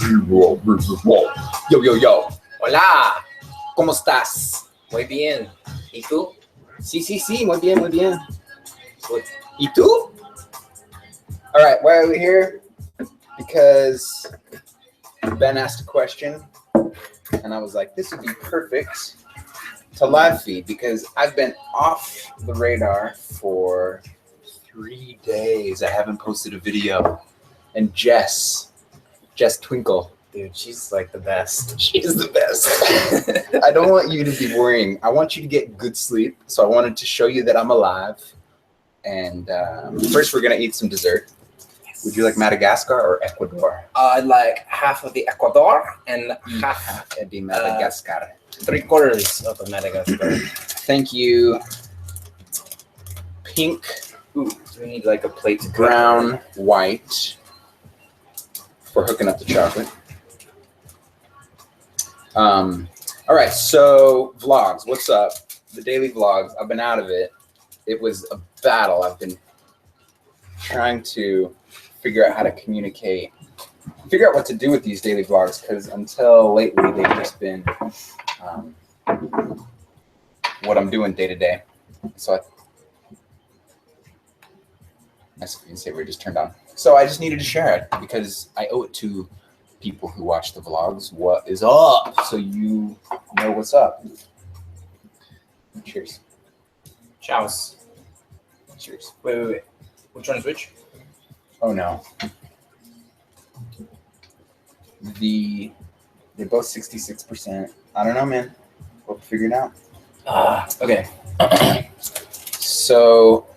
Yo, yo, yo. Hola. ¿Cómo estás? Muy bien. ¿Y tú? Sí, muy bien, muy bien. Good. ¿Y tú? All right, why are we here? Because Ben asked a question, and I was like, this would be perfect to live feed because I've been off the radar for 3 days. I haven't posted a video. And Jess Twinkle. Dude, she's like the best. She is the best. I don't want you to be worrying. I want you to get good sleep. So I wanted to show you that I'm alive. And first, we're going to eat some dessert. Yes. Would you like Madagascar or Ecuador? I'd like half of the Ecuador and half of the Madagascar. 3/4 of the Madagascar. Thank you. Pink. Ooh, do we need like a plate to brown, white for hooking up the chocolate. All right, so vlogs, what's up? The daily vlogs, I've been out of it. It was a battle. I've been trying to figure out how to communicate, figure out what to do with these daily vlogs, because until lately they've just been what I'm doing day to day. So my screensaver just turned on. So I just needed to share it because I owe it to people who watch the vlogs. What is up? So you know what's up. Cheers. Chows. Cheers. Wait. Which one is which? Oh no. They're both 66%. I don't know, man. We'll figure it out. Okay. So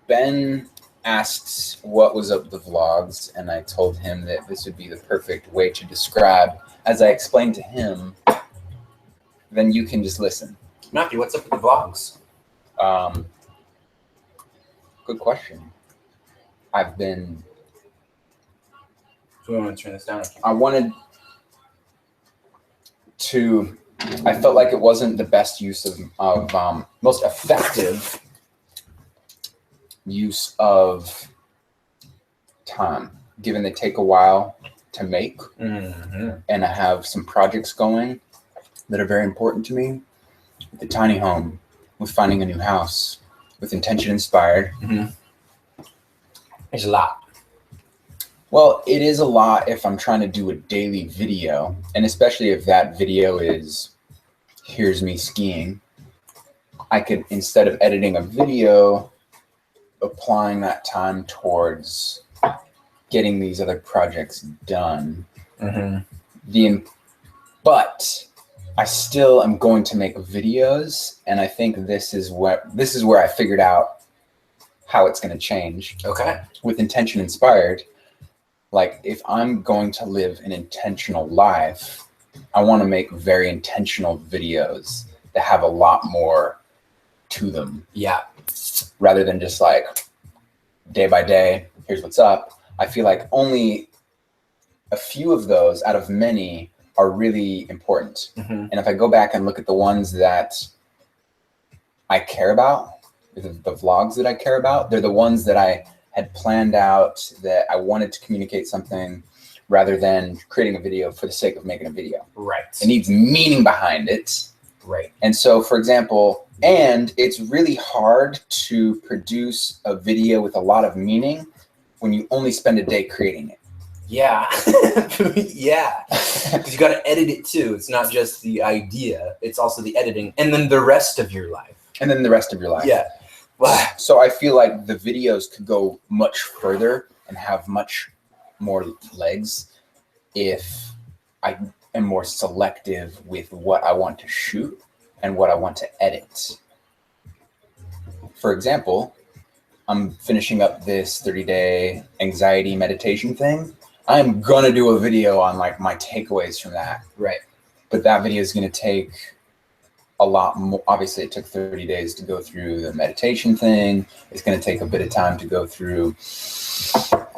Ben asked what was up with the vlogs, and I told him that this would be the perfect way to describe. As I explained to him, then you can just listen. Matthew, what's up with the vlogs? Good question. I've been... Do we want to turn this down? I wanted to... I felt like it wasn't the best use of most effective use of time, given they take a while to make. Mm-hmm. And I have some projects going that are very important to me. With the tiny home, with finding a new house, with Intention Inspired. Mm-hmm. It's a lot. Well, it is a lot if I'm trying to do a daily video, and especially if that video is here's me skiing. I could, instead of editing a video, applying that time towards getting these other projects done. Mm-hmm. But I still am going to make videos, and I think this is where I figured out how it's going to change. Okay. With Intention Inspired, like if I'm going to live an intentional life, I want to make very intentional videos that have a lot more to them. Yeah. Rather than just like day by day, here's what's up. I feel like only a few of those out of many are really important. Mm-hmm. And if I go back and look at the ones that I care about, the vlogs that I care about, they're the ones that I had planned out, that I wanted to communicate something rather than creating a video for the sake of making a video. Right. It needs meaning behind it. Right. And so, for example, and it's really hard to produce a video with a lot of meaning when you only spend a day creating it. Yeah. Yeah. Because you got to edit it too. It's not just the idea. It's also the editing and then the rest of your life. Yeah. So I feel like the videos could go much further and have much more legs if I am more selective with what I want to shoot and what I want to edit. For example, I'm finishing up this 30-day anxiety meditation thing. I'm gonna do a video on like my takeaways from that. Right. But that video is gonna take a lot more. Obviously, it took 30 days to go through the meditation thing. It's gonna take a bit of time to go through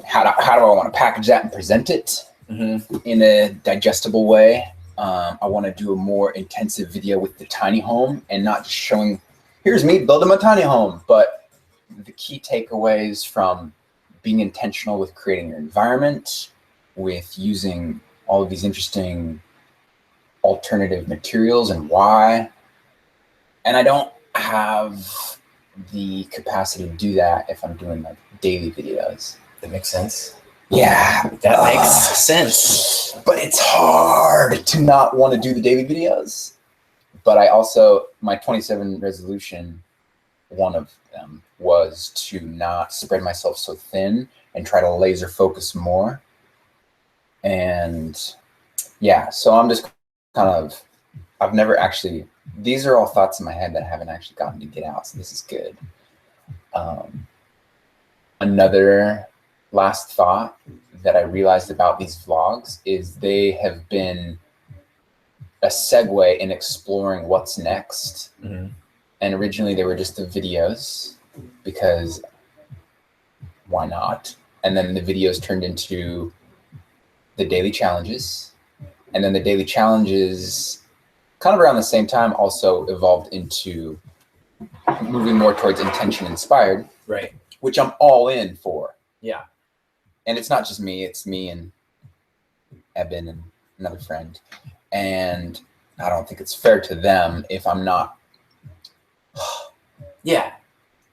how do I want to package that and present it in a digestible way. I want to do a more intensive video with the tiny home and not just showing, here's me building my tiny home, but the key takeaways from being intentional with creating your environment, with using all of these interesting alternative materials and why. And I don't have the capacity to do that if I'm doing like daily videos. That makes sense. Yeah, That makes sense. But it's hard to not want to do the daily videos. But I also, my 27 resolution, one of them was to not spread myself so thin and try to laser focus more. And yeah, so I'm just kind of, I've never actually, these are all thoughts in my head that I haven't actually gotten to get out. So this is good. Another last thought that I realized about these vlogs is they have been a segue in exploring what's next. Mm-hmm. And originally they were just the videos because why not? And then the videos turned into the daily challenges. And then the daily challenges kind of around the same time also evolved into moving more towards intention inspired, Right. which I'm all in for. Yeah. And it's not just me, it's me and Eben and another friend. And I don't think it's fair to them if I'm not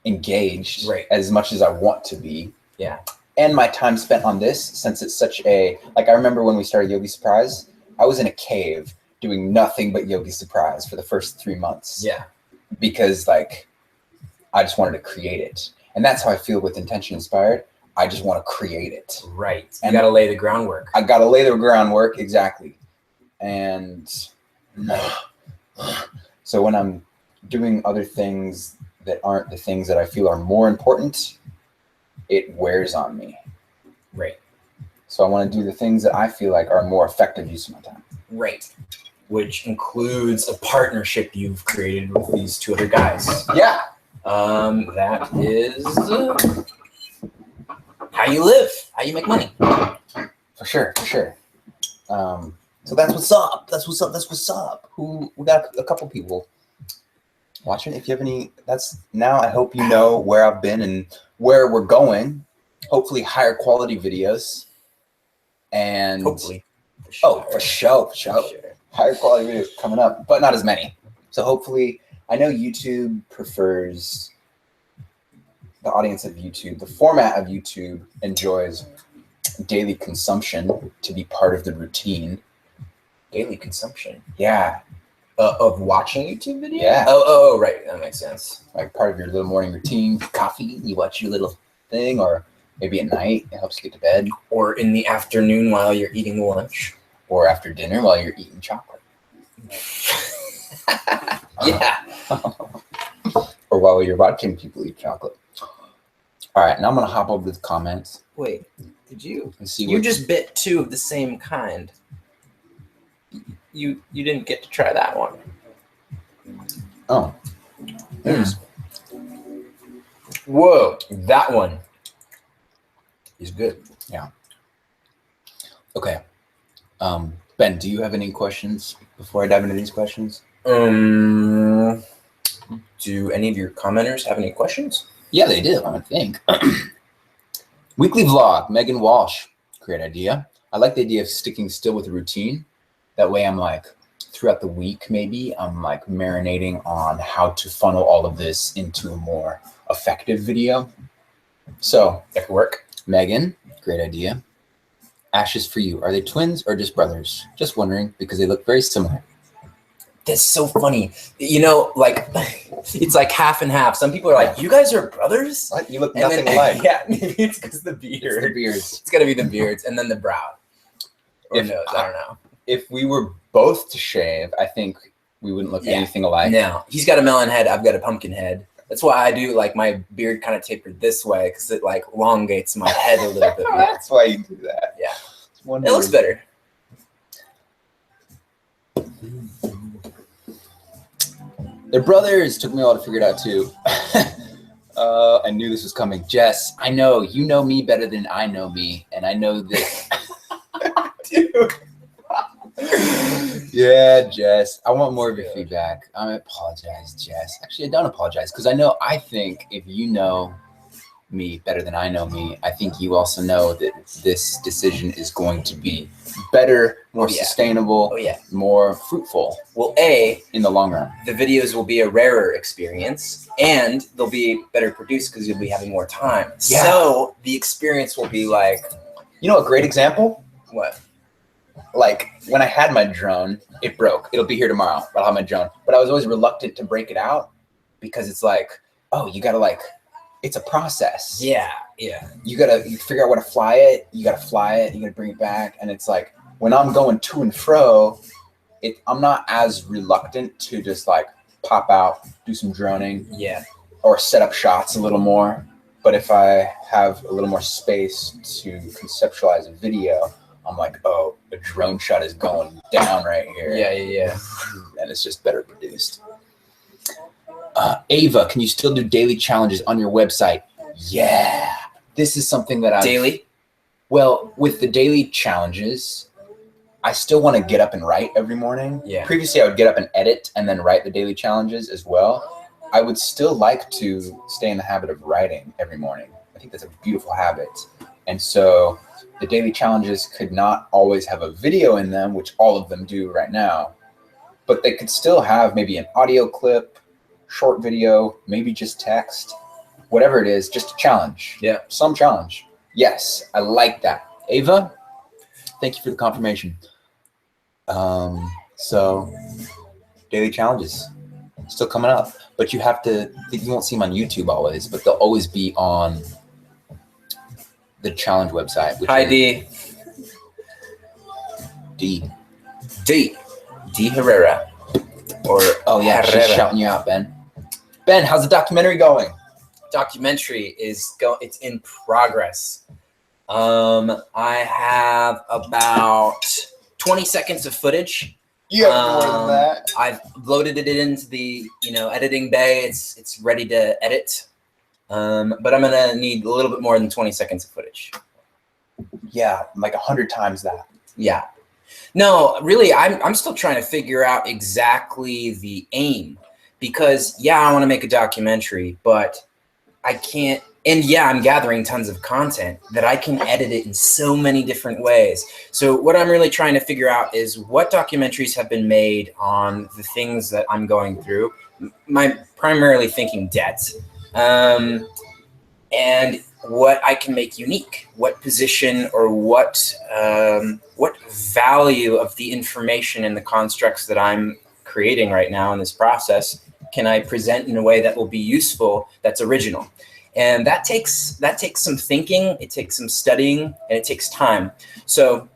engaged as much as I want to be. Yeah. And my time spent on this, since it's such a, like, I remember when we started Yogi Surprise, I was in a cave doing nothing but Yogi Surprise for the first 3 months. Yeah. Because like, I just wanted to create it. And that's how I feel with Intention Inspired. I just want to create it. Right. You got to lay the groundwork. I got to lay the groundwork. Exactly. And so when I'm doing other things that aren't the things that I feel are more important, it wears on me. Right. So I want to do the things that I feel like are more effective use of my time. Right. Which includes a partnership you've created with these two other guys. Yeah. That is how you live, how you make money. For sure, for sure. So that's what's up. That's what's up. That's what's up. We got a couple people watching. If you have any, that's now. I hope you know where I've been and where we're going. Hopefully, higher quality videos. And hopefully, for sure. Higher quality videos coming up, but not as many. So hopefully, I know YouTube prefers the audience of YouTube. The format of YouTube enjoys daily consumption to be part of the routine. Daily consumption. Yeah. Of watching YouTube videos? Yeah. Oh, right. That makes sense. Like part of your little morning routine, coffee, you watch your little thing, or maybe at night, it helps you get to bed. Or in the afternoon while you're eating lunch. Or after dinner while you're eating chocolate. Yeah. Or while you're watching people eat chocolate. All right, now I'm going to hop over to the comments. Wait, did you? And see You just bit two of the same kind. You didn't get to try that one. Oh. There's. Whoa, that one is good. Yeah. Okay. Ben, do you have any questions before I dive into these questions? Do any of your commenters have any questions? Yeah, they do, I think. Weekly vlog, Megan Walsh. Great idea. I like the idea of sticking still with a routine. That way I'm like, throughout the week maybe, I'm like marinating on how to funnel all of this into a more effective video. So, That could work. Megan, great idea. Ashes for you. Are they twins or just brothers? Just wondering because they look very similar. That's so funny. You know, like, it's like half and half. Some people are like, you guys are brothers? What? You look And nothing then, alike. Yeah, maybe it's because the It's beard. the beards. It's got to be the beards and then the brow. Or If nose, I don't know. If we were both to shave, I think we wouldn't look Yeah. anything alike. No, he's got a melon head. I've got a pumpkin head. That's why I do like my beard kind of tapered this way because it like elongates my head a little bit more. That's why you do that. Yeah. It's It looks better. They're brothers. Took me a while to figure it out too. I knew this was coming. Jess, I know you know me better than I know me, and I know that. Dude. Yeah, Jess. I want more of your feedback. I apologize, Jess. Actually, I don't apologize because I think if you know me better than I know me, I think you also know that this decision is going to be better, more sustainable, more fruitful. Well, in the long run, the videos will be a rarer experience, and they'll be better produced because you'll be having more time. Yeah. So the experience will be like, you know, a great example. What? Like when I had my drone, it broke. It'll be here tomorrow, but I'll have my drone. But I was always reluctant to break it out because it's like, oh, you gotta it's a process. Yeah. You figure out where to fly it. You gotta fly it. You gotta bring it back. And it's like when I'm going to and fro, I'm not as reluctant to just like pop out, do some droning, or set up shots a little more. But if I have a little more space to conceptualize a video, I'm like, oh, a drone shot is going down right here. Yeah. And it's just better produced. Ava, can you still do daily challenges on your website? Yeah. This is something that Daily? Well, with the daily challenges, I still want to get up and write every morning. Yeah. Previously, I would get up and edit and then write the daily challenges as well. I would still like to stay in the habit of writing every morning. I think that's a beautiful habit. And so the daily challenges could not always have a video in them, which all of them do right now, but they could still have maybe an audio clip, short video, maybe just text, whatever it is, just a challenge. Yeah. Some challenge. Yes, I like that. Ava, thank you for the confirmation. So daily challenges still coming up, but you won't see them on YouTube always, but they'll always be on the challenge website. Which Hi, D. Herrera. Or she's Herrera. shouting you out, Ben. Ben, how's the documentary going? Documentary it's in progress. I have about 20 seconds of footage. You have more than that. I've loaded it into the editing bay. It's ready to edit. But I'm gonna need a little bit more than 20 seconds of footage. Yeah, like 100 times that. Yeah. No, really, I'm still trying to figure out exactly the aim, because I want to make a documentary, but I can't. And I'm gathering tons of content that I can edit it in so many different ways. So what I'm really trying to figure out is what documentaries have been made on the things that I'm going through. My primarily thinking debt. And what I can make unique, what position or what value of the information and the constructs that I'm creating right now in this process can I present in a way that will be useful, that's original. And that takes some thinking, it takes some studying, and it takes time. So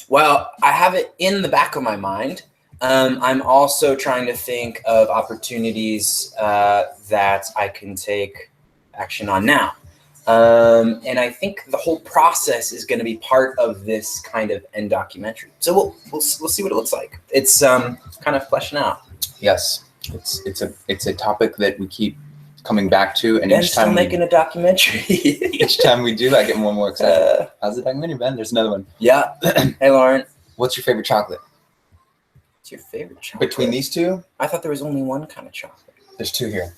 while I have it in the back of my mind, I'm also trying to think of opportunities that I can take action on now. And I think the whole process is going to be part of this kind of end documentary. So we'll see what it looks like. It's kind of fleshing out. Yes, it's a topic that we keep coming back to, and Ben's still making a documentary. Each time we do, I get more and more excited. How's the documentary, Ben? There's another one. Yeah. Hey, Lauren. What's your favorite chocolate? What's your favorite chocolate? Between these two? I thought there was only one kind of chocolate. There's two here.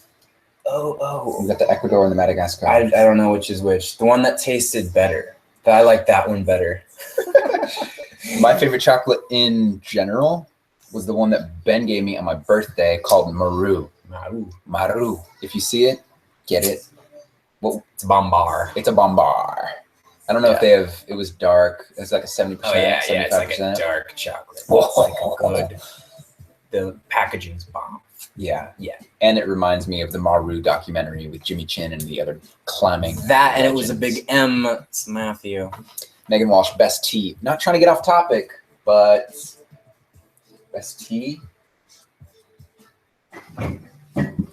Oh. We got the Ecuador and the Madagascar. I don't know which is which. The one that tasted better. I like that one better. My favorite chocolate in general was the one that Ben gave me on my birthday called Maru. Maru. If you see it, get it. Well, it's Bombar. It's a Bombar. I don't know if they have. It was dark. It's like a 70%. Oh yeah, 75%. it's like a dark chocolate. It's like a good. The packaging's bomb. Yeah. And it reminds me of the Maru documentary with Jimmy Chin and the other climbing. That and legends. It was a big M. It's Matthew. Megan Walsh, best tea. Not trying to get off topic, but best tea.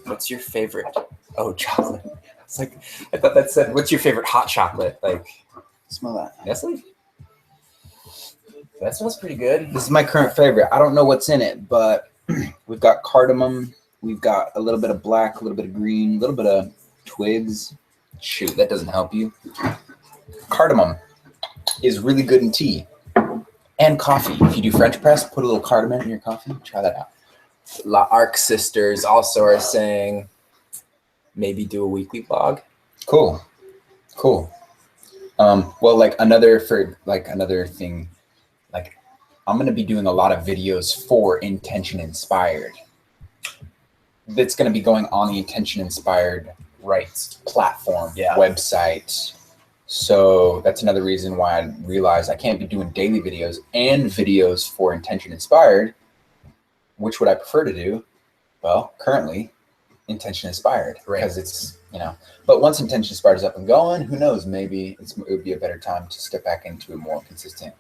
What's your favorite? Oh, chocolate. It's like I thought that said, "What's your favorite hot chocolate?" Like, smell that. Nestle. That smells pretty good. This is my current favorite. I don't know what's in it, but we've got cardamom. We've got a little bit of black, a little bit of green, a little bit of twigs. Shoot, that doesn't help you. Cardamom is really good in tea and coffee. If you do French press, put a little cardamom in your coffee. Try that out. La Arc sisters also are saying maybe do a weekly vlog. Cool. Cool. Well, like another thing, like I'm gonna be doing a lot of videos for Intention Inspired. That's gonna be going on the Intention Inspired platform, website. So that's another reason why I realized I can't be doing daily videos and videos for Intention Inspired. Which would I prefer to do? Well, currently, Intention Inspired, because it's, but once Intention Inspired is up and going, who knows? Maybe it would be a better time to step back into a more consistent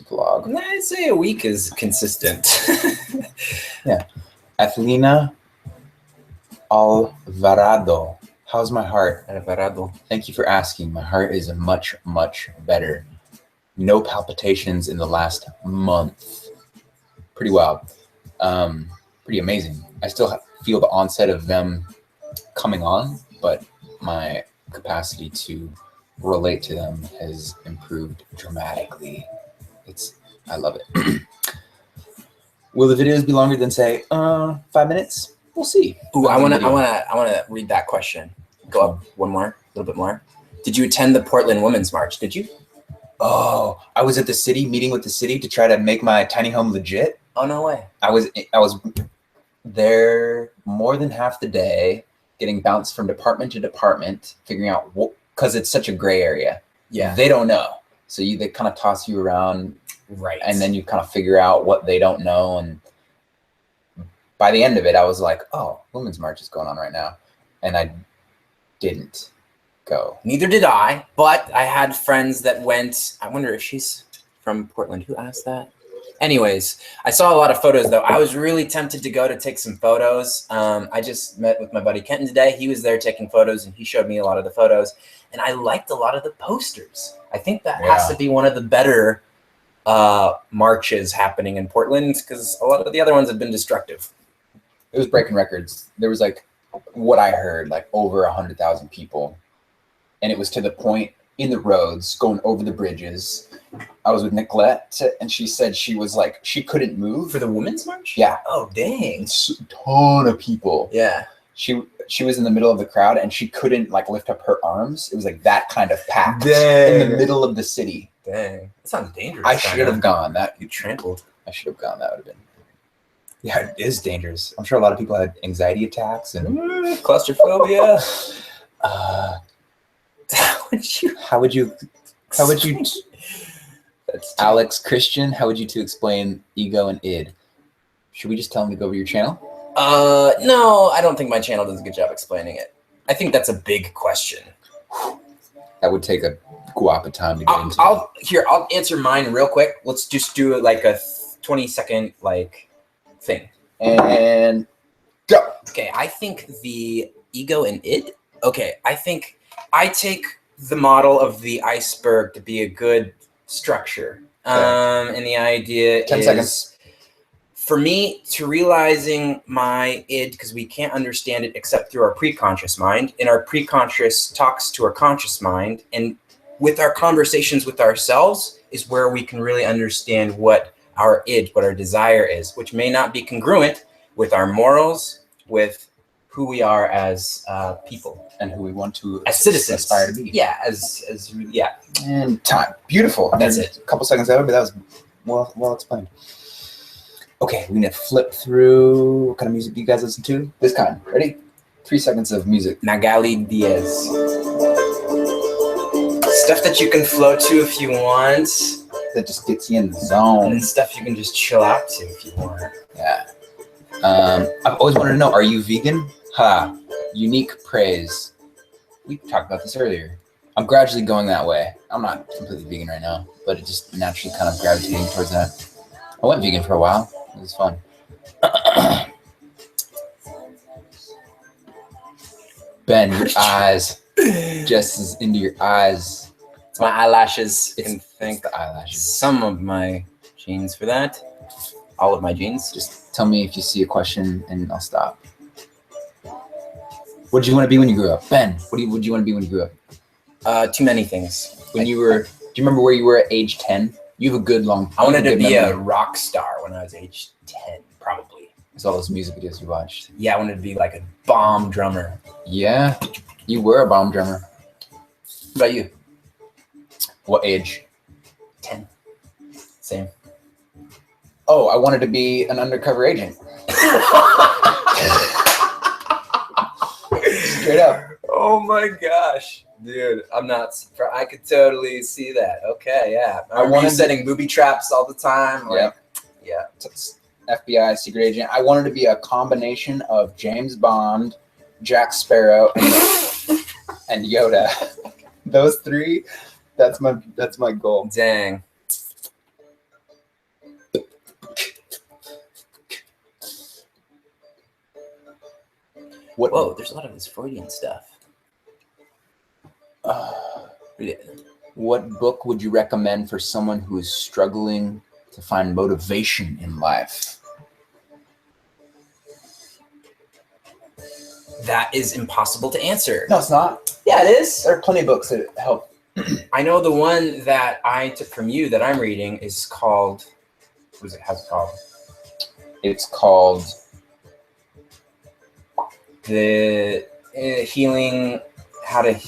vlog. I'd say a week is consistent. Yeah. Athelina Alvarado. How's my heart? Alvarado. Thank you for asking. My heart is much, much better. No palpitations in the last month. Pretty wild. Pretty amazing. I still feel the onset of them coming on, but my capacity to relate to them has improved dramatically. I love it. Will the videos be longer than say 5 minutes? We'll see. Ooh, I wanna read that question. Go up one more, a little bit more. Did you attend the Portland Women's March? Did you? Oh, I was at the city, meeting with the city to try to make my tiny home legit. Oh, no way. I was there more than half the day, getting bounced from department to department, figuring out because it's such a gray area. Yeah. They don't know. So they kind of toss you around. Right. And then you kind of figure out what they don't know. And by the end of it, I was like, oh, Women's March is going on right now. And I didn't go. Neither did I, but I had friends that went. I wonder if she's from Portland. Who asked that? Anyways, I saw a lot of photos, though. I was really tempted to go to take some photos. I just met with my buddy Kenton today. He was there taking photos, and he showed me a lot of the photos. And I liked a lot of the posters. I think that has to be one of the better marches happening in Portland, because a lot of the other ones have been destructive. It was breaking records. There was what I heard, over 100,000 people. And it was to the point in the roads, going over the bridges. I was with Nicolette, and she said she was she couldn't move. For the Women's March? Yeah. Oh, dang. It's a ton of people. Yeah. She was in the middle of the crowd, and she couldn't lift up her arms. It was that kind of packed. Dang. In the middle of the city. Dang. That sounds dangerous. I should have gone. You trampled. I should have gone. That would have been. Yeah, it is dangerous. I'm sure a lot of people had anxiety attacks and claustrophobia. How would you? That's Alex Christian. How would you two explain ego and id? Should we just tell him to go over your channel? No, I don't think my channel does a good job explaining it. I think that's a big question. That would take a guapa time to get into. I'll answer mine real quick. Let's just do a 20-second thing. And go. Okay, I think the ego and id. Okay, I think I take the model of the iceberg to be a good structure. Okay. And the idea 10 is seconds. For me to realizing my id, because we can't understand it except through our preconscious mind, and our preconscious talks to our conscious mind, and with our conversations with ourselves is where we can really understand what our id, what our desire is, which may not be congruent with our morals, with who we are as people, and who we want to as citizens aspire to be. Yeah, yeah. And time. Beautiful. That's it. A couple seconds over, but that was well explained. Okay, we're gonna flip through. What kind of music do you guys listen to? This kind. Ready? 3 seconds of music. Magali Diaz. Stuff that you can flow to if you want. That just gets you in the zone. And stuff you can just chill out to if you want. Yeah. I've always wanted to know, are you vegan? Unique praise. We talked about this earlier. I'm gradually going that way. I'm not completely vegan right now, but it just naturally kind of gravitating towards that. I went vegan for a while. It was fun. Ben, your eyes. Just as into your eyes. It's my eyelashes. It's the eyelashes. Some of my genes for that. All of my genes. Just tell me if you see a question and I'll stop. What did you want to be when you grew up? Ben, what did you want to be when you grew up? Too many things. Do you remember where you were at age 10? You have a good long. I wanted to be a rock star when I was age 10, probably. It's all those music videos you watched. Yeah, I wanted to be like a bomb drummer. Yeah, you were a bomb drummer. What about you? What age? 10. Same. Oh, I wanted to be an undercover agent. Straight up. Oh my gosh, dude! I'm not. I could totally see that. Okay, yeah. I wanted wanted to- setting booby traps all the time. Like, yeah. FBI secret agent. I wanted to be a combination of James Bond, Jack Sparrow, and Yoda. Those three. That's my goal. Dang. What? Whoa, there's a lot of this Freudian stuff. Yeah. What book would you recommend for someone who is struggling to find motivation in life? That is impossible to answer. No, it's not. Yeah, it is. There are plenty of books that help. I know the one that I took from you that I'm reading is called. What is it? How's it called? It's called The healing. How to.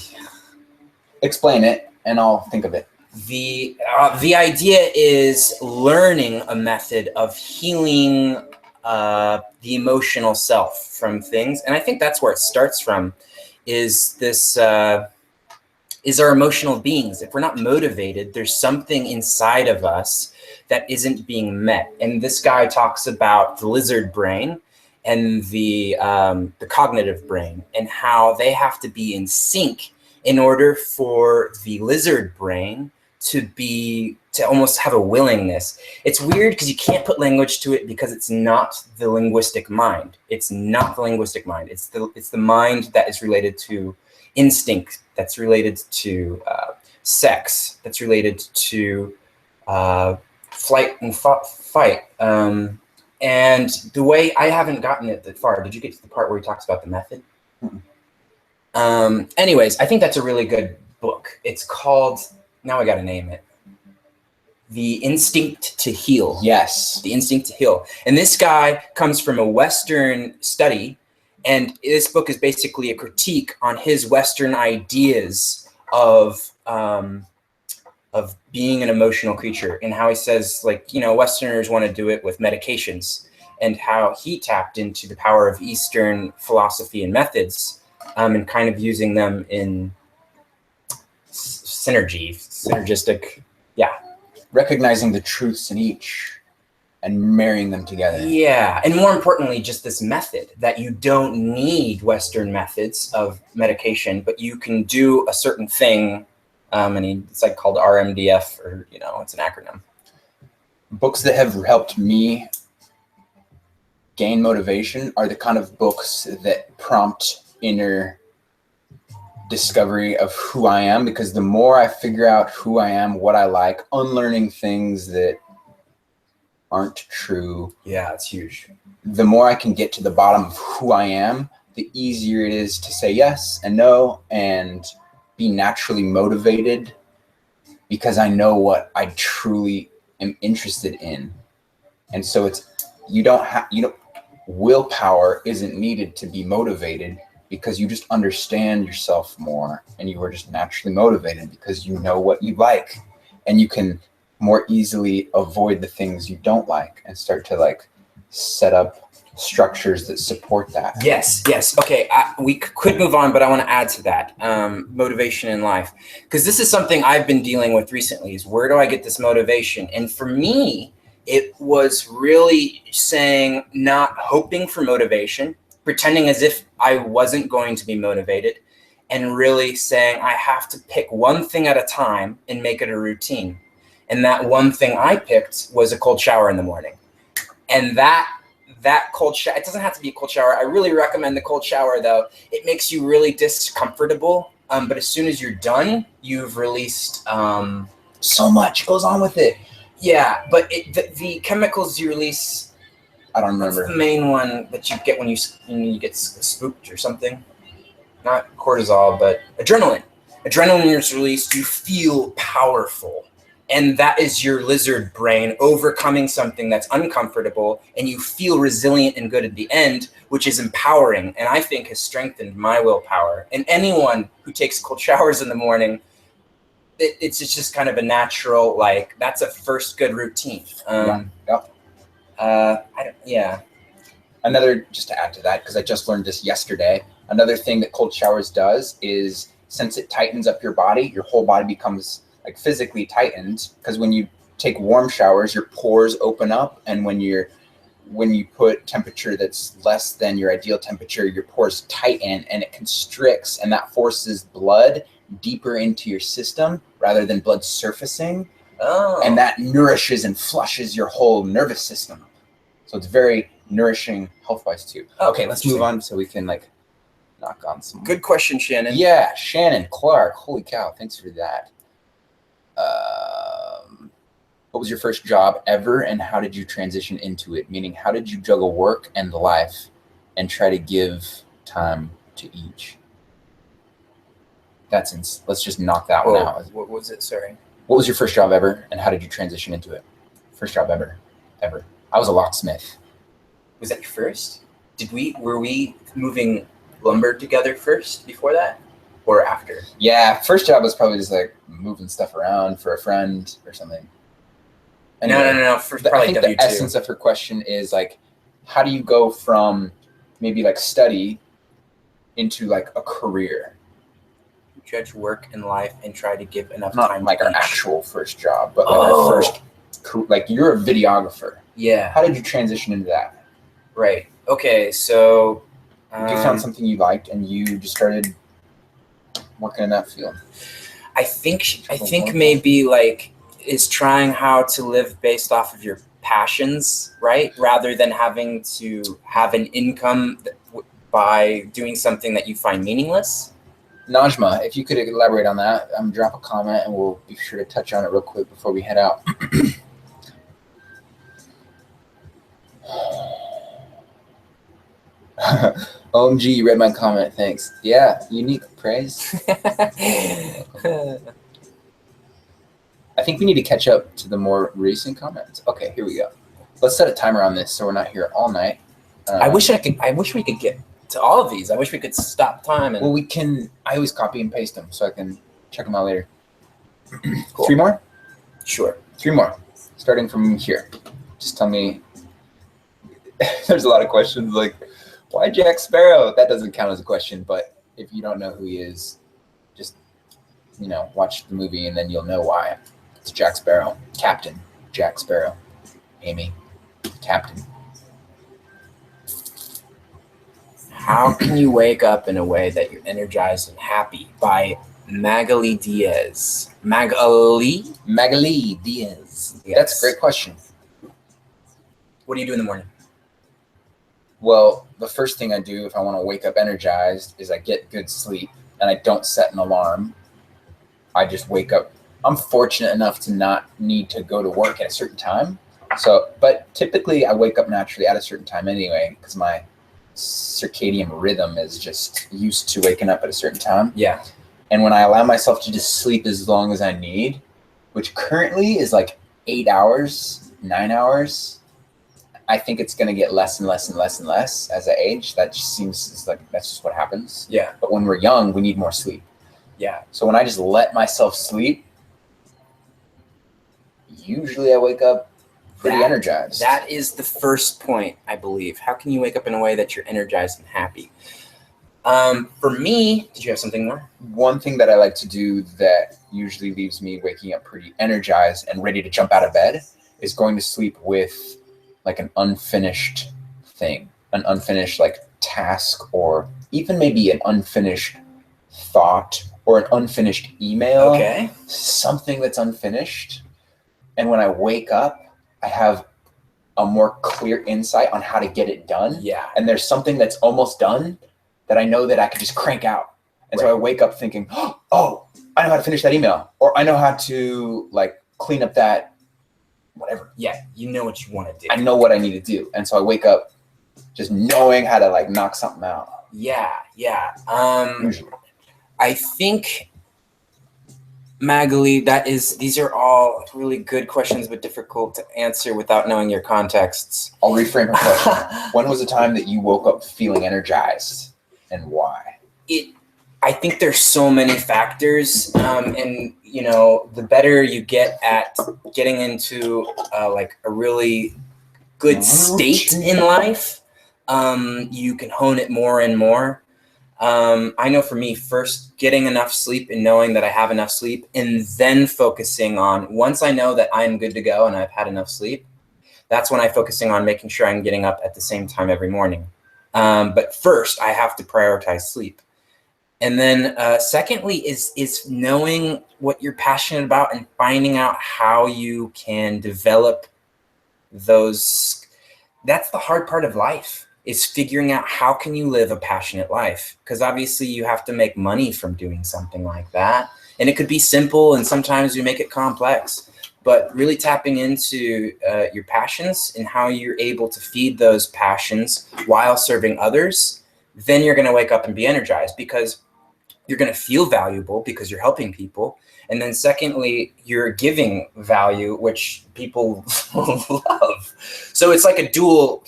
Explain It, and I'll think of it. The idea is learning a method of healing the emotional self from things, and I think that's where it starts from. Is this is our emotional beings? If we're not motivated, there's something inside of us that isn't being met. And this guy talks about the lizard brain and the cognitive brain, and how they have to be in sync in order for the lizard brain to almost have a willingness. It's weird because you can't put language to it because it's not the linguistic mind. It's not the linguistic mind. It's the mind that is related to instinct, that's related to sex, that's related to flight and fight. And the way I haven't gotten it that far. Did you get to the part where he talks about the method? Mm-mm. Anyways, I think that's a really good book. It's called, now I got to name it, The Instinct to Heal. Yes. The Instinct to Heal. And this guy comes from a Western study, and this book is basically a critique on his Western ideas of being an emotional creature, and how he says, like, Westerners want to do it with medications, and how he tapped into the power of Eastern philosophy and methods, and kind of using them in synergistic. Recognizing the truths in each and marrying them together. Yeah, and more importantly, just this method that you don't need Western methods of medication, but you can do a certain thing, and it's like called RMDF, or it's an acronym. Books that have helped me gain motivation are the kind of books that prompt inner discovery of who I am, because the more I figure out who I am, what I like, unlearning things that aren't true, Yeah, it's huge. the more I can get to the bottom of who I am, the easier it is to say yes and no and be naturally motivated, because I know what I truly am interested in. And so willpower isn't needed to be motivated, because you just understand yourself more, and you are just naturally motivated because you know what you like, and you can more easily avoid the things you don't like and start to set up structures that support that. Yes. Okay, we could move on, but I want to add to that, motivation in life, because this is something I've been dealing with recently, is where do I get this motivation? And for me, it was really saying, not hoping for motivation, pretending as if I wasn't going to be motivated, and really saying I have to pick one thing at a time and make it a routine. And that one thing I picked was a cold shower in the morning. And that cold shower, it doesn't have to be a cold shower. I really recommend the cold shower, though. It makes you really discomfortable. But as soon as you're done, you've released So much goes on with it. Yeah, but the chemicals you release, I don't that's remember. the main one that you get when you get spooked or something. Not cortisol, but adrenaline. Adrenaline is released, you feel powerful. And that is your lizard brain overcoming something that's uncomfortable, and you feel resilient and good at the end, which is empowering, and I think has strengthened my willpower. And anyone who takes cold showers in the morning it's just kind of a natural, like, that's a first good routine. Yeah. Another, just to add to that, because I just learned this yesterday, another thing that cold showers does is, since it tightens up your body, your whole body becomes like physically tightened, because when you take warm showers, your pores open up, and when you put temperature that's less than your ideal temperature, your pores tighten and it constricts, and that forces blood deeper into your system rather than blood surfacing. Oh. And that nourishes and flushes your whole nervous system. So it's very nourishing health-wise too. Okay, let's move on so we can like knock on some. Good question, Shannon. Yeah, Shannon Clark. Holy cow, thanks for that. What was your first job ever, and how did you transition into it? Meaning, how did you juggle work and life and try to give time to each? Let's just knock that one out. What was it? Sorry. What was your first job ever, and how did you transition into it? First job ever. I was a locksmith. Was that your first? Were we moving lumber together first before that, or after? Yeah, first job was probably just like moving stuff around for a friend or something. Anyway, No. I think the essence of her question is like, how do you go from maybe like study into like a career? Judge work and life and try to give enough Not time. like our actual first job, but like our first, like you're a videographer. Yeah. How did you transition into that? Right. Okay. So you found something you liked and you just started working in that field. I think maybe like is trying how to live based off of your passions, right? Rather than having to have an income by doing something that you find meaningless. Najma, if you could elaborate on that, drop a comment and we'll be sure to touch on it real quick before we head out. OMG, you read my comment. Thanks. Yeah, unique praise. I think we need to catch up to the more recent comments. Okay, here we go. Let's set a timer on this so we're not here all night. I wish we could get to all of these. I wish we could stop time. Well, we can. I always copy and paste them so I can check them out later. Cool. 3 more? Sure. 3 more. Starting from here. Just tell me. There's a lot of questions like, why Jack Sparrow? That doesn't count as a question, but if you don't know who he is, just, watch the movie and then you'll know why. It's Jack Sparrow. Captain Jack Sparrow. Amy. Captain. How can you wake up in a way that you're energized and happy? By Magali Diaz. Magali Diaz. Yes. That's a great question. What do you do in the morning? Well, the first thing I do if I want to wake up energized is I get good sleep and I don't set an alarm. I just wake up. I'm fortunate enough to not need to go to work at a certain time. But typically I wake up naturally at a certain time anyway, because my circadian rhythm is just used to waking up at a certain time. Yeah. And when I allow myself to just sleep as long as I need, which currently is like 8 hours, 9 hours, I think it's going to get less and less and less and less as I age. That just seems like that's just what happens. Yeah. But when we're young, we need more sleep. Yeah. So when I just let myself sleep, usually I wake up pretty energized. That is the first point, I believe. How can you wake up in a way that you're energized and happy? For me, did you have something more? One thing that I like to do that usually leaves me waking up pretty energized and ready to jump out of bed is going to sleep with like an unfinished thing, an unfinished like task, or even maybe an unfinished thought or an unfinished email. Okay. Something that's unfinished. And when I wake up, I have a more clear insight on how to get it done. Yeah. And there's something that's almost done that I know that I could just crank out. And so I wake up thinking, oh, I know how to finish that email, or I know how to like clean up that whatever. Yeah, you know what you want to do. I know what I need to do. And so I wake up just knowing how to like knock something out. Yeah. Usually. I think, Magali, these are all really good questions, but difficult to answer without knowing your contexts. I'll reframe her question. When was the time that you woke up feeling energized and why? I think there's so many factors, and you know, the better you get at getting into like a really good state in life, you can hone it more and more. I know for me, first getting enough sleep and knowing that I have enough sleep, and then focusing on, once I know that I'm good to go and I've had enough sleep, that's when I'm focusing on making sure I'm getting up at the same time every morning. But first, I have to prioritize sleep. And then secondly is knowing what you're passionate about and finding out how you can develop those. That's the hard part of life, is figuring out how can you live a passionate life, because obviously you have to make money from doing something like that, and it could be simple and sometimes we make it complex, but really tapping into your passions and how you're able to feed those passions while serving others, then you're going to wake up and be energized, because you're going to feel valuable because you're helping people. And then secondly, you're giving value, which people love. So it's like a dual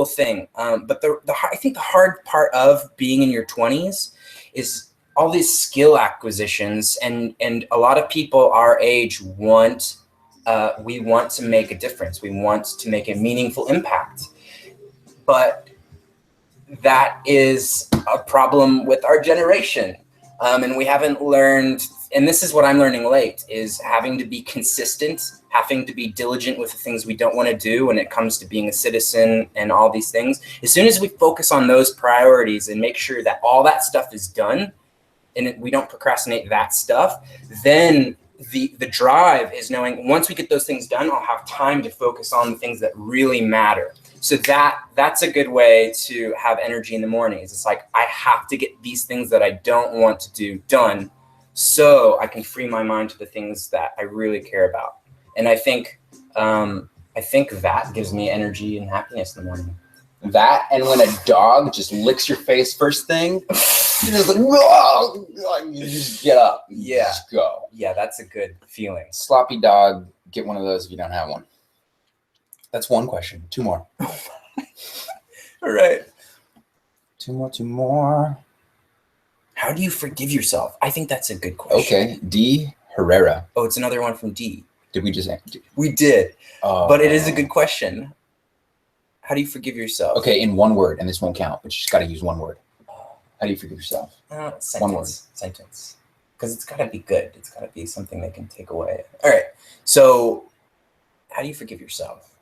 thing. But I think the hard part of being in your 20s is all these skill acquisitions, and a lot of people our age we want to make a difference. We want to make a meaningful impact. But that is a problem with our generation. And we haven't learned, and this is what I'm learning late, is having to be consistent, having to be diligent with the things we don't want to do when it comes to being a citizen and all these things. As soon as we focus on those priorities and make sure that all that stuff is done and we don't procrastinate that stuff, then the drive is knowing once we get those things done, I'll have time to focus on the things that really matter. So that's a good way to have energy in the mornings. It's like, I have to get these things that I don't want to do done so I can free my mind to the things that I really care about. And I think that gives me energy and happiness in the morning. That, and when a dog just licks your face first thing, you're just like, whoa! You just get up. Yeah. Just go. Yeah, that's a good feeling. Sloppy dog, get one of those if you don't have one. That's one question. Two more. All right. Two more. How do you forgive yourself? I think that's a good question. Okay. D. Herrera. Oh, it's another one from D. Did we just? We did. Oh. But it is a good question. How do you forgive yourself? Okay, in one word, and this won't count, but you just got to use one word. How do you forgive yourself? Sentence. One word. Sentence. Because it's got to be good. It's got to be something they can take away. All right. So how do you forgive yourself?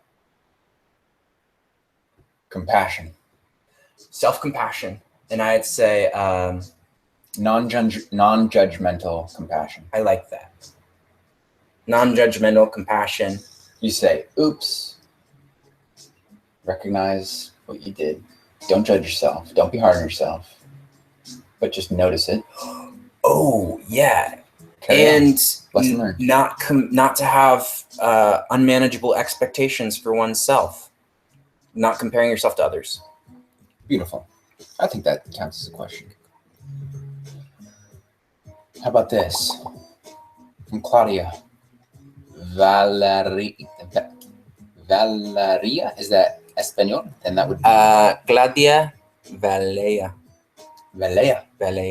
Compassion. Self-compassion. And I'd say non-judgmental compassion. I like that. Non-judgmental compassion. You say, oops. Recognize what you did. Don't judge yourself. Don't be hard on yourself. But just notice it. Oh, yeah. Lesson learned. Not to have unmanageable expectations for oneself. Not comparing yourself to others. Beautiful. I think that counts as a question. How about this? From Claudia. Valeria, is that Espanol? Then that would be Claudia Valea.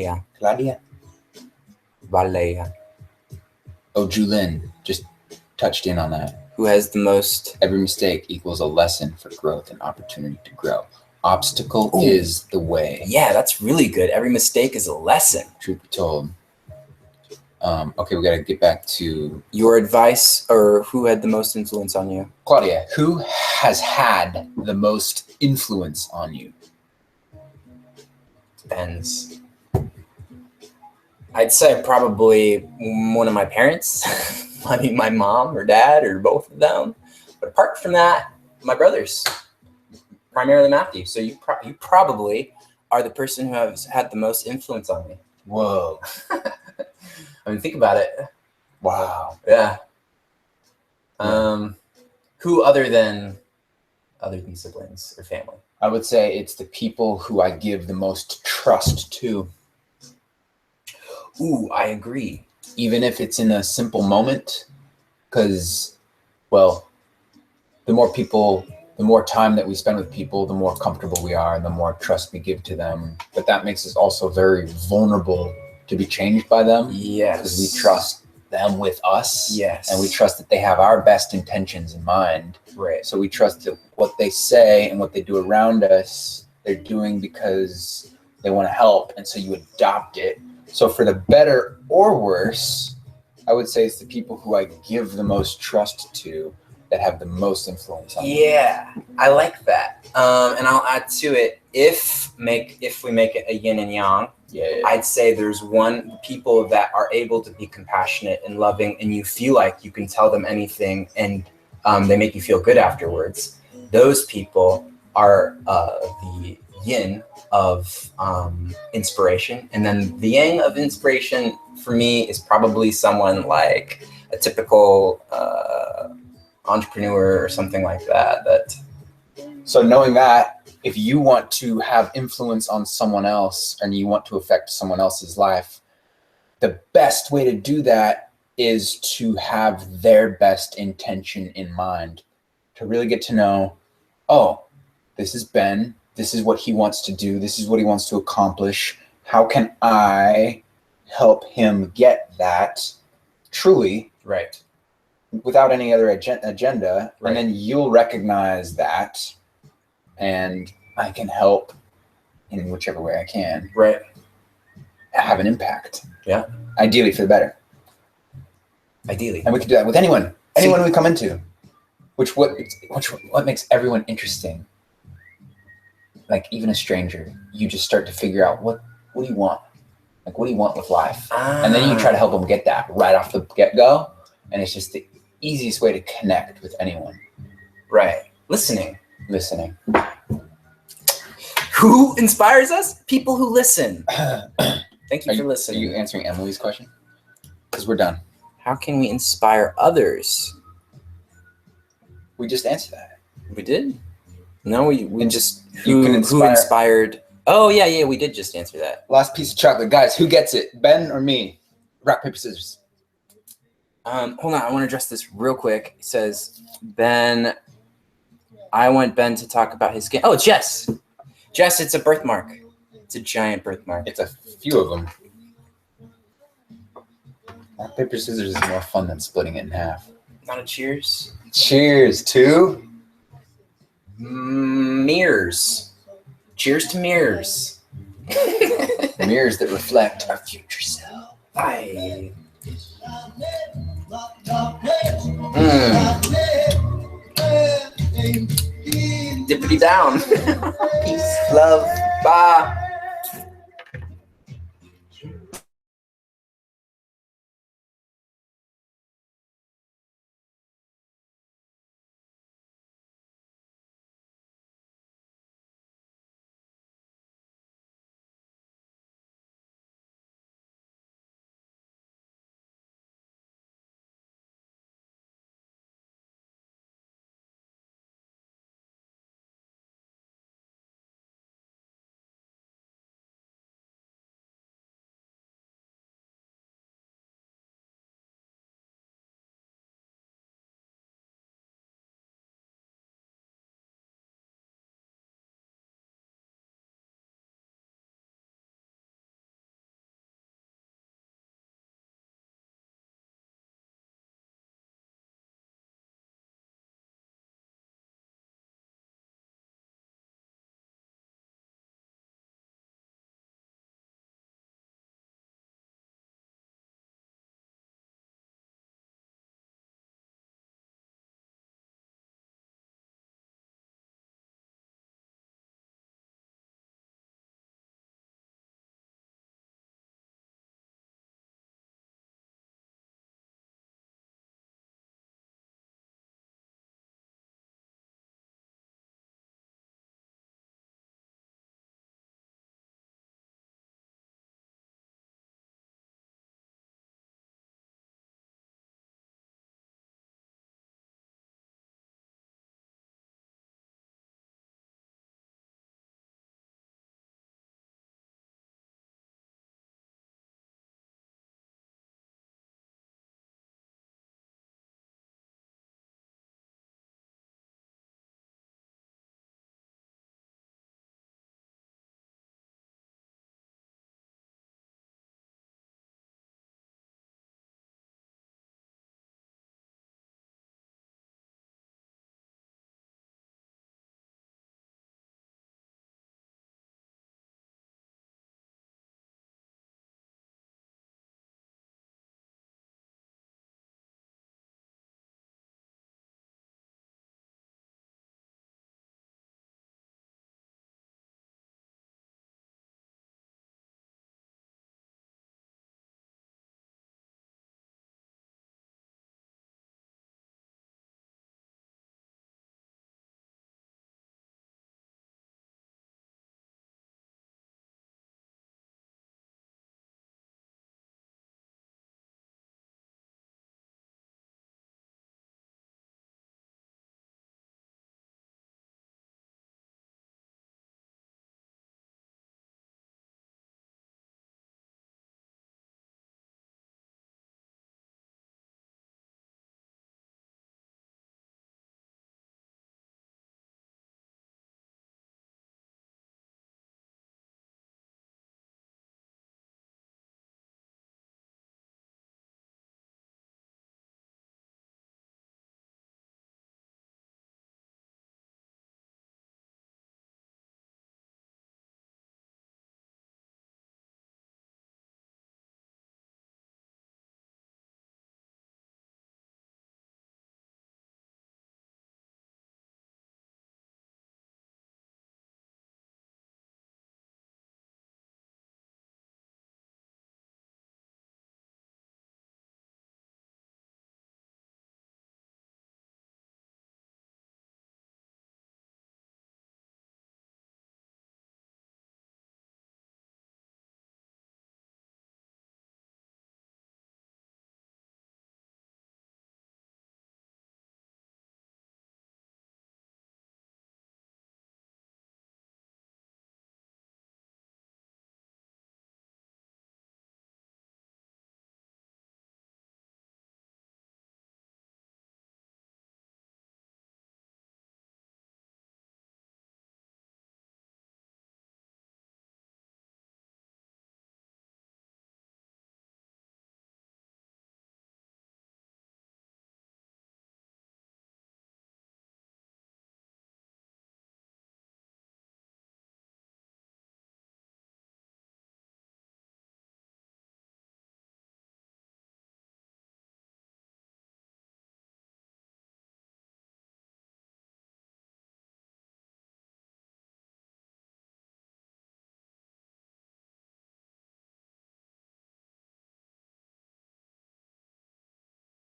Claudia. Valea. Oh, Julin just touched in on that. Who has the most? Every mistake equals a lesson for growth and opportunity to grow. Obstacle is the way. Yeah, that's really good. Every mistake is a lesson. Truth be told. Okay, we got to get back to your advice, or who had the most influence on you? Claudia, who has had the most influence on you? Depends. I'd say probably one of my parents. I mean, my mom or dad or both of them. But apart from that, my brothers, primarily Matthew. So you probably are the person who has had the most influence on me. Whoa. I mean, think about it. Wow. Yeah. Who other than siblings or family? I would say it's the people who I give the most trust to. Ooh, I agree. Even if it's in a simple moment, because, well, the more people the more time that we spend with people, the more comfortable we are and the more trust we give to them. But that makes us also very vulnerable to be changed by them. Yes. Because we trust them with us. Yes. And we trust that they have our best intentions in mind. Right. So we trust that what they say and what they do around us, they're doing because they want to help. And so you adopt it. So for the better or worse, I would say it's the people who I give the most trust to that have the most influence on me. Yeah, I like that. And I'll add to it, if we make it a yin and yang, I'd say there's people that are able to be compassionate and loving, and you feel like you can tell them anything, and they make you feel good afterwards. Those people are the yin of inspiration, and then the yang of inspiration for me is probably someone like a typical entrepreneur or something like that. So knowing that, if you want to have influence on someone else and you want to affect someone else's life, the best way to do that is to have their best intention in mind, to really get to know, oh, this is Ben, this is what he wants to do, this is what he wants to accomplish. How can I help him get that truly? Right. Without any other agenda, Right. And then you'll recognize that, and I can help in whichever way I can. Right. Have an impact. Yeah. Ideally for the better. Ideally. And we can do that with anyone we come into. What makes everyone interesting? Like even a stranger, you just start to figure out what do you want? Like what do you want with life? And then you try to help them get that right off the get-go. And it's just the easiest way to connect with anyone. Right. Listening. Who inspires us? People who listen. Thank you for listening. Are you answering Emily's question? Because we're done. How can we inspire others? We just answered that. We did? No, we just You can who inspired. Oh yeah, we did just answer that. Last piece of chocolate. Guys, who gets it? Ben or me? Rock, paper, scissors. Hold on, I want to address this real quick. It says, Ben, I want Ben to talk about his game. Oh, Jess, it's a birthmark. It's a giant birthmark. It's a few of them. Rock, paper, scissors is more fun than splitting it in half. Not a cheers. Cheers to mirrors. Cheers to mirrors. mirrors that reflect our future self. Bye. Dippity down. Peace, love, bye.